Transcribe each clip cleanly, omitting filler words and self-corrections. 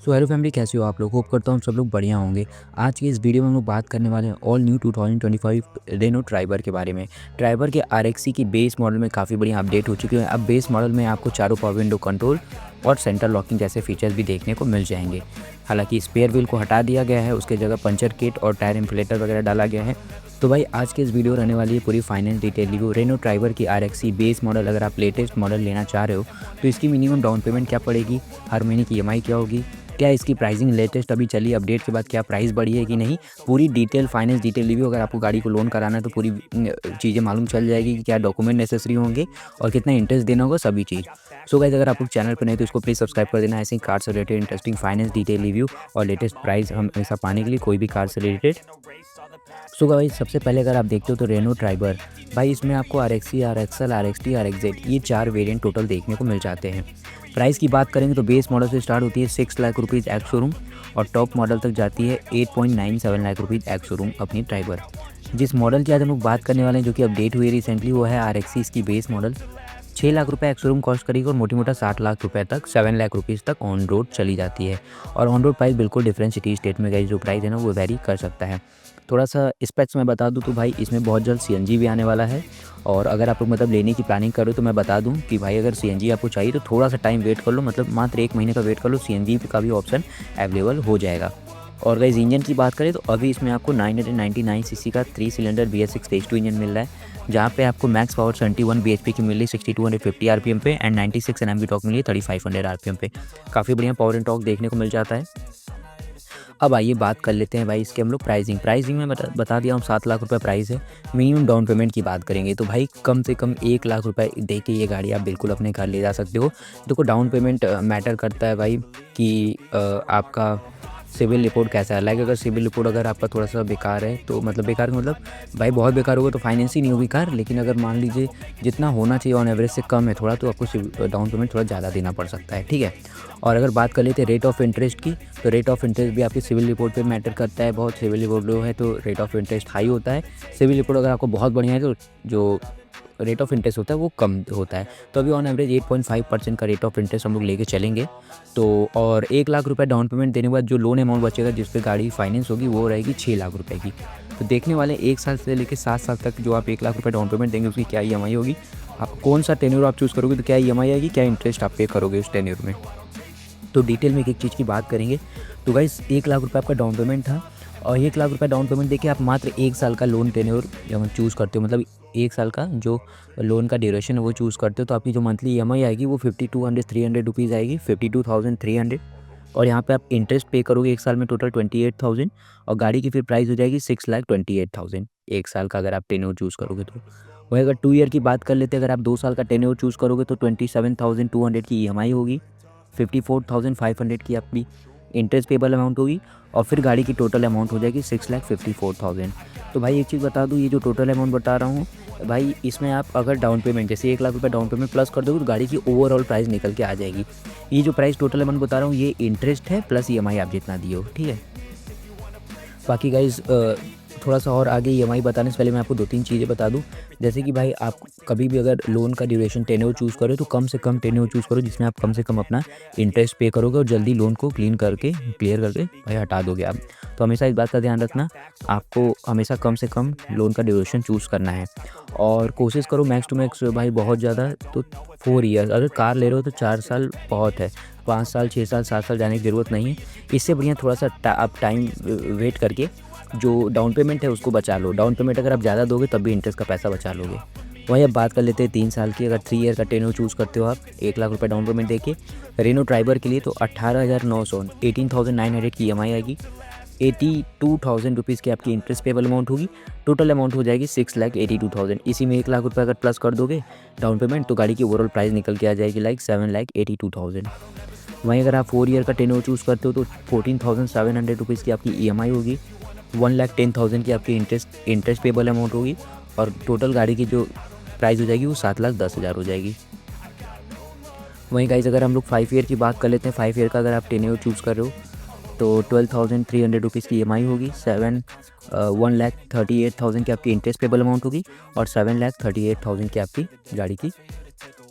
So hello family, कैसे हो आप लोग। होप करता हूँ सब लोग बढ़िया होंगे। आज की इस वीडियो में हम लोग बात करने वाले हैं ऑल न्यू 2025 रेनो ट्राइबर के बारे में। ट्राइबर के RXC की बेस मॉडल में काफ़ी बढ़िया अपडेट हो चुकी है। अब बेस मॉडल में आपको चारों पावर विंडो कंट्रोल और सेंटर लॉकिंग जैसे फीचर्स भी देखने को मिल जाएंगे। हालांकि स्पेयर व्हील को हटा दिया गया है, उसके जगह पंचर किट और टायर इन्फ्लेटर वगैरह डाला गया है। तो भाई आज के इस वीडियो रहने वाली है पूरी finance detail review Renault Triber की RXC बेस मॉडल। अगर आप लेटेस्ट मॉडल लेना चाह रहे हो तो इसकी मिनिमम डाउन पेमेंट क्या पड़ेगी, हर महीने की EMI क्या होगी, क्या इसकी प्राइसिंग लेटेस्ट अभी चली अपडेट के बाद क्या प्राइस बढ़ी है कि नहीं, पूरी डिटेल फाइनेंस डिटेल रिव्यू। अगर आपको गाड़ी को लोन कराना है तो पूरी चीज़ें मालूम चल जाएगी कि क्या डॉक्यूमेंट नेसेसरी होंगे और कितना इंटरेस्ट देना होगा, सभी चीज़। सो गाइस, अगर आप लोग चैनल पर नहीं तो इसको प्लीज़ सब्सक्राइब कर देना। ऐसे कार से related interesting finance detail review और लेटेस्ट प्राइस हमेशा पाने के लिए कोई भी कार से रिलेटेड। सो भाई सबसे पहले अगर आप देखते हो तो रेनो ट्राइबर, भाई इसमें आपको RXC, RXL, RXT, RXZ ये 4 वेरिएंट टोटल देखने को मिल जाते हैं। प्राइस की बात करेंगे तो बेस मॉडल से स्टार्ट होती है 6 लाख रुपीज़ एक्स शोरूम और टॉप मॉडल तक जाती है 8.97 लाख रुपीज़ एक्स शोरूम अपनी ट्राइबर। जिस मॉडल की आज हम लोग बात करने वाले हैं जो कि अपडेट हुई रिसेंटली, वो है RXC। इसकी बेस मॉडल 6 लाख रुपये एक्स शोरूम कॉस्ट करेगी और मोटी मोटा 60 लाख रुपए तक 7 लाख रुपीज़ तक ऑन रोड चली जाती है। और ऑन रोड प्राइस बिल्कुल डिफरेंट सिटी स्टेट में गई जो प्राइस है ना वो वेरी कर सकता है। थोड़ा सा स्पेक्स मैं बता दूं तो भाई इसमें बहुत जल्द CNG भी आने वाला है। और अगर आप लोग मतलब लेने की प्लानिंग करो तो मैं बता दूं कि भाई अगर CNG आपको चाहिए तो थोड़ा सा टाइम वेट कर लो, मतलब मात्र 1 महीने का वेट कर लो, CNG का भी ऑप्शन अवेलेबल हो जाएगा। और गाइस इंजन की बात करें तो अभी इसमें आपको 999 सीसी का 3 सिलेंडर BS6 स्टेज 2 इंजन मिल रहा है, जहाँ पे आपको मैक्स पावर 71 bhp की मिल रही है 6250 RPM पे एंड 96 Nm टॉर्क मिली है 3500 RPM पे। काफ़ी बढ़िया पावर एंड टॉर्क देखने को मिल जाता है। अब आइए बात कर लेते हैं भाई इसके हम लोग प्राइसिंग में बता दिया हूँ 7 लाख रुपए प्राइस है। मिनिमम डाउन पेमेंट की बात करेंगे तो भाई कम से कम 1 लाख रुपए दे के ये गाड़ी आप बिल्कुल अपने घर ले जा सकते हो। देखो डाउन पेमेंट मैटर करता है भाई कि आपका सिविल रिपोर्ट कैसा है। लाइक अगर सिविल रिपोर्ट अगर आपका थोड़ा सा बेकार है तो मतलब बेकार का मतलब भाई बहुत बेकार होगा तो फाइनेंस ही नहीं होगी कार। लेकिन अगर मान लीजिए जितना होना चाहिए ऑन एवरेज से कम है थोड़ा, तो आपको डाउन पेमेंट थोड़ा ज़्यादा देना पड़ सकता है, ठीक है। और अगर बात कर लेते हैं रेट ऑफ इंटरेस्ट की, तो रेट ऑफ इंटरेस्ट भी आपकी सिविल रिपोर्ट पे मैटर करता है बहुत। सिविल रिपोर्ट लो है तो रेट ऑफ इंटरेस्ट हाई होता है। सिविल रिपोर्ट अगर आपको बहुत बढ़िया है तो जो रेट ऑफ इंटरेस्ट होता है वो कम होता है। तो अभी ऑन एवरेज 8.5% का रेट ऑफ इंटरेस्ट हम लोग लेके चलेंगे। तो और 1 लाख रुपए डाउन पेमेंट देने के बाद जो लोन अमाउंट बचेगा जिस पे गाड़ी फाइनेंस होगी वो रहेगी 6 लाख रुपए की। तो देखने वाले 1 साल से लेकर 7 साल तक जो आप 1 लाख रुपए डाउन पेमेंट देंगे उसकी क्या EMI होगी, आप कौन सा टेन्योर आप चूज़ करोगे तो क्या EMI आएगी, क्या इंटरेस्ट आप पे करोगे उस टेन्योर में। तो डिटेल में एक चीज़ की बात करेंगे। तो गाइस 1 लाख रुपये आपका डाउन पेमेंट था और 1 लाख रुपये डाउन पेमेंट देके आप मात्र 1 साल का लोन टेन्योर जब चूज़ करते हो, मतलब 1 साल का जो लोन का ड्यूरेशन है वो चूज़ करते हो, तो आपकी जो मंथली EMI आएगी वो 5200 रुपीज़ आएगी, 52,300। और यहाँ पे आप इंटरेस्ट पे करोगे 1 साल में टोटल 28,000 और गाड़ी की फिर प्राइस हो जाएगी 6,28,000 1 साल का अगर आप टेन्योर चूज़ करोगे तो। वही अगर 2 ईयर की बात कर लेते हैं, अगर आप 2 साल का टेन्योर चूज़ करोगे तो 27,200 की EMI होगी, 54,500 की आपकी इंटरेस्ट पेबल अमाउंट होगी और फिर गाड़ी की टोटल अमाउंट हो जाएगी 6,54,000। तो भाई एक चीज़ बता दूँ, ये जो टोटल अमाउंट बता रहा हूँ भाई इसमें आप अगर डाउन पेमेंट जैसे 1 लाख रुपये डाउन पेमेंट प्लस कर दोगे तो गाड़ी की ओवरऑल प्राइस निकल के आ जाएगी। ये जो प्राइस टोटल अमाउंट बता रहा हूँ ये इंटरेस्ट है प्लस EMI आप जितना दिए हो, ठीक है। बाकी गाइज़ थोड़ा सा और आगे EMI बताने से पहले मैं आपको 2-3 चीज़ें बता दूं। जैसे कि भाई आप कभी भी अगर लोन का ड्यूरेशन टेन्योर चूज़ करो तो कम से कम टेन्योर चूज़ करो जिसमें आप कम से कम अपना इंटरेस्ट पे करोगे और जल्दी लोन को क्लियर करके भाई हटा दोगे आप। तो हमेशा इस बात का ध्यान रखना, आपको हमेशा कम से कम लोन का ड्यूरेशन चूज़ करना है और कोशिश करो मैक्स टू मैक्स भाई बहुत ज़्यादा तो 4 ईयर्स। अगर कार ले रहे हो तो 4 साल बहुत है, 5 साल 6 साल 7 साल जाने की ज़रूरत नहीं है। इससे बढ़िया थोड़ा सा आप टाइम वेट करके जो डाउन पेमेंट है उसको बचा लो। डाउन पेमेंट अगर आप ज़्यादा दोगे तब भी इंटरेस्ट का पैसा बचा लोगे। वहीं अब बात कर लेते हैं 3 साल की। अगर 3 ईयर का टेन्योर चूज़ करते हो आप 1 लाख रुपये डाउन पेमेंट देके रेनो ट्राइबर के लिए, तो 18,900 18,900 की EMI आएगी, 82,000 रुपीज़ की आपकी इंटरेस्ट पेबल अमाउंट होगी। टोटल अमाउंट हो जाएगी 6,82,000। इसी में 1 लाख रुपये अगर प्लस कर दोगे डाउन पेमेंट तो गाड़ी की ओवरऑल प्राइस निकल के आ जाएगी लाइक 7,82,000। वहीं अगर आप 4 ईयर का टेन्योर चूज़ करते हो तो 14,700 रुपीज़ की आपकी EMI होगी, 1,10,000 की आपकी इंटरेस्ट पेबल अमाउंट होगी और टोटल गाड़ी की जो प्राइस हो जाएगी वो 7,10,000 हो जाएगी। वहीं गाइस अगर हम लोग 5 ईयर की बात कर लेते हैं, 5 ईयर का अगर आप टेन्योर चूज़ कर रहे हो तो 12,300 रुपीज़ की EMI होगी, 1,38,000 की आपकी इंटरेस्ट पेबल अमाउंट होगी और 7,38,000 की आपकी गाड़ी की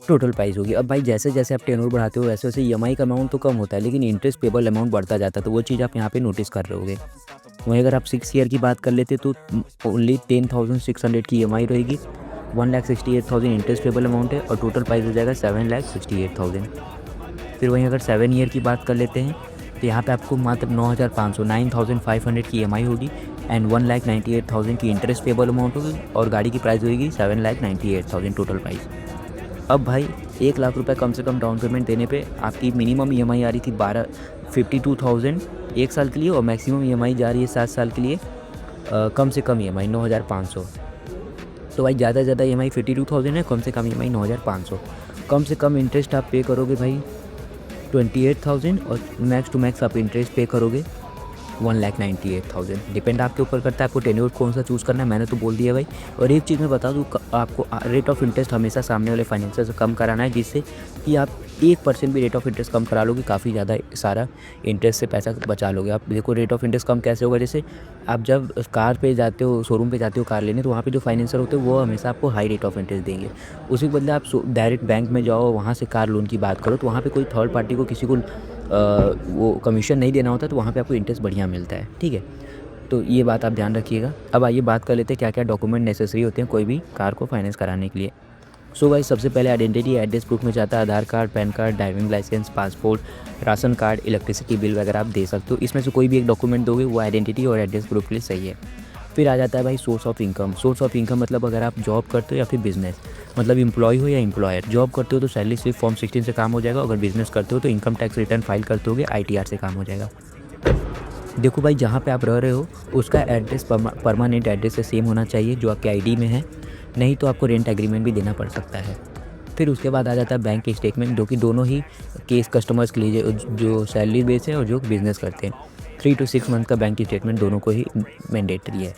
टोटल प्राइस होगी। अब भाई जैसे जैसे आप टेन्योर बढ़ाते हो वैसे वैसे ईएमआई का अमाउंट तो कम होता है, लेकिन इंटरेस्ट पेबल अमाउंट बढ़ता जाता है, तो वो चीज़ आप यहाँ पे नोटिस कर रहे होगे। वहीं अगर आप 6 ईयर की बात कर लेते तो ओनली 10,600 की ईएमआई रहेगी, 1,68,000 इंटरेस्ट पेबल अमाउंट है और टोटल प्राइस हो जाएगा 7,68,000। फिर वहीं अगर 7 ईयर की बात कर लेते हैं तो यहाँ पे आपको मात्र 9,500 की ईएमआई होगी एंड 1,98,000 की इंटरेस्ट पेबल अमाउंट होगी और गाड़ी की प्राइस होगी 7,98,000 टोटल प्राइस। अब भाई 1,00,000 रुपये कम से कम डाउन पेमेंट देने पे आपकी मिनिमम ईएमआई आ रही थी 52,000 एक साल के लिए और मैक्सिमम ईएमआई जा रही है 7 साल के लिए कम से कम ईएमआई 9,500। तो भाई ज़्यादा से ज़्यादा ईएमआई 52,000 है, कम से कम ईएमआई 9,500। कम से कम इंटरेस्ट आप पे करोगे भाई 28,000 और मैक्स टू मैक्स आप इंटरेस्ट पे करोगे 1,98,000। डिपेंड आपके ऊपर करता है आपको टेन्योर कौन सा चूज़ करना है, मैंने तो बोल दिया भाई। और एक चीज़ मैं बता दूँ, आपको रेट ऑफ इंटरेस्ट हमेशा सामने वाले फाइनेंसर से कम कराना है, जिससे कि आप 1% भी रेट ऑफ इंटरेस्ट कम करा लोगे, काफ़ी ज़्यादा सारा इंटरेस्ट से पैसा बचा लोगे। आप देखो रेट ऑफ इंटरेस्ट कम कैसे होगा, जैसे आप जब कार पे जाते हो, शोरूम पे जाते हो कार लेने, तो वहाँ पे जो फाइनेंसर होते हैं वो हमेशा आपको हाई रेट ऑफ इंटरेस्ट देंगे। उसी के बदले आप डायरेक्ट बैंक में जाओ, वहाँ से कार लोन की बात करो, तो वहाँ पे कोई थर्ड पार्टी को किसी को वो कमीशन नहीं देना होता, तो वहाँ पे आपको इंटरेस्ट बढ़िया मिलता है। ठीक है, तो ये बात आप ध्यान रखिएगा। अब आइए बात कर लेते हैं क्या क्या डॉक्यूमेंट नेसेसरी होते हैं कोई भी कार को फाइनेंस कराने के लिए। सो भाई सबसे पहले आइडेंटिटी एड्रेस प्रूफ में चाहता है Aadhaar card, PAN card, driving licence, passport, ration card, electricity bill वगैरह आप दे सकते हो। इसमें से कोई भी एक डॉक्यूमेंट दोगे वो आइडेंटिटी और एड्रेस प्रूफ के लिए सही है। फिर आ जाता है भाई source of income. Source of income मतलब अगर आप जॉब करते हो या फिर बिजनेस, मतलब एम्प्लॉय हो या एम्प्लॉयर। जॉब करते हो तो सैलरी स्लिप फॉर्म 16 से काम हो जाएगा, अगर बिजनेस करते हो तो इनकम टैक्स रिटर्न फाइल करते होगे आईटीआर से काम हो जाएगा। देखो भाई जहाँ पे आप रह रहे हो उसका एड्रेस परमानेंट एड्रेस से सेम होना चाहिए जो आपके आईडी में है, नहीं तो आपको रेंट एग्रीमेंट भी देना पड़ सकता है। फिर उसके बाद आ जाता है बैंक स्टेटमेंट, जो कि दोनों ही केस कस्टमर्स के लिए जो सैलरी बेस है और जो बिज़नेस करते हैं। 3 to 6 मंथ का बैंक स्टेटमेंट दोनों को ही मैंडेटरी है।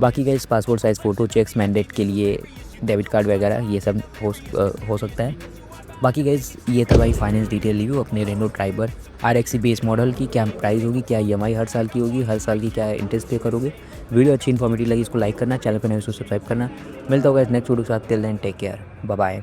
बाकी का इस passport size photo, cheques mandate के लिए, डेबिट कार्ड वगैरह ये सब हो सकता है। बाकी गाइस ये था भाई फाइनेंस डिटेल रिव्यू अपने Renault Triber RXE base model की। क्या प्राइस होगी, क्या EMI हर साल की होगी, हर साल की क्या इंटरेस्ट पे करोगे। वीडियो अच्छी इन्फॉर्मेटिव लगी इसको लाइक करना, चैनल पर नए इसको सब्सक्राइब करना। मिलता होगा नेक्स्ट वीडियो के साथ। Till then take care, bye bye.